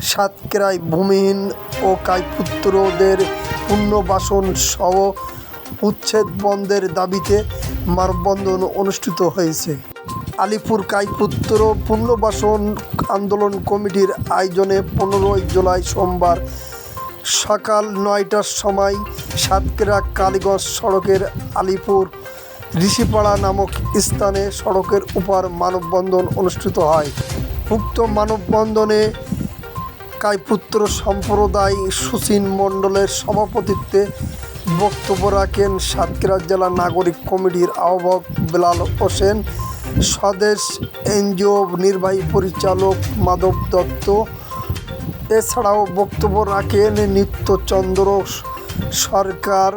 সাতক্ষীরায় ভূমিহীন ও কায়পুত্রদের পুনর্বাসন সহ উচ্ছেদ বন্ধের দাবিতে মানববন্ধন অনুষ্ঠিত হয়েছে। আলিপুর কায়পুত্র পুনর্বাসন আন্দোলন কমিটির আয়োজনে 15 জুলাই সোমবার সকাল 9টার সময় সাতক্ষীরা কালীগঞ্জ সড়কের আলিপুর ঋষিপাড়া নামক স্থানে সড়কের উপর মানববন্ধন অনুষ্ঠিত হয়। উক্ত মানববন্ধনে কায়পুত্র সম্প্রদায় সুচিন মণ্ডলের সভাপতিত্বে বক্তব্য রাখেন সাতক্ষীরা জেলা নাগরিক কমিটির আহ্বায়ক বেলাল হোসেন, স্বদেশ এনজিও নির্বাহী পরিচালক মাধব দত্ত। এছাড়াও বক্তব্য রাখেন নিত্যচন্দ্র সরকার,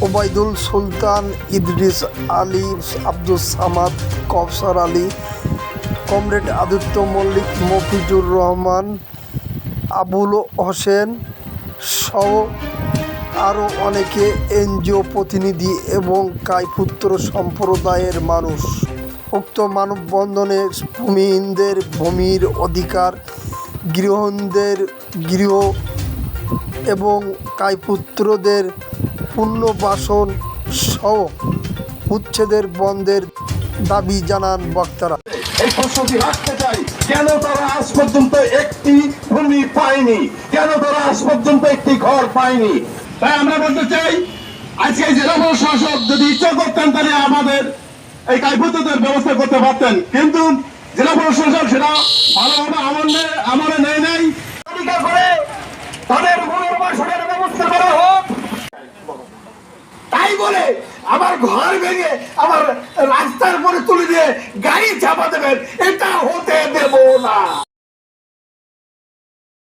ওবায়দুল সুলতান, ইদ্রিস আলী, আব্দুস সামাদ, কওসার আলী, কমরেড আদিত্য মল্লিক, মফিজুর রহমান, আবুল হোসেন সহ আরও অনেকে এনজিও প্রতিনিধি এবং কায়পুত্র সম্প্রদায়ের মানুষ। উক্ত মানববন্ধনে ভূমিহীনদের ভূমির অধিকার, গৃহহীনদের গৃহ এবং কায়পুত্রদের পুনর্বাসন সহ উচ্ছেদের বন্ধের দাবি জানান বক্তারা। এই প্রশ্নটি রাখতে চাই, কেন তারা আজ পর্যন্ত একটি ভূমি পায়নি, কেন তারা আজ পর্যন্ত একটি ঘর পায়নি। তাই আমরা বলতে চাই, আজকে জেলা প্রশাসক যদি ইচ্ছা করতেন তাহলে আমাদের এই কায়পুত্রদের ব্যবস্থা করতে পারতেন, কিন্তু জেলা প্রশাসক সেটা ভালোভাবে আমলে নেয় নাই। করে তাদের পুনর্বাসনের ব্যবস্থা করা হোক, তাই বলে আমার ঘর ভেঙে আমার রাস্তার উপরে তুলে দিয়ে গাড়ি চাপা দেবেন, এটা হতে দেব না।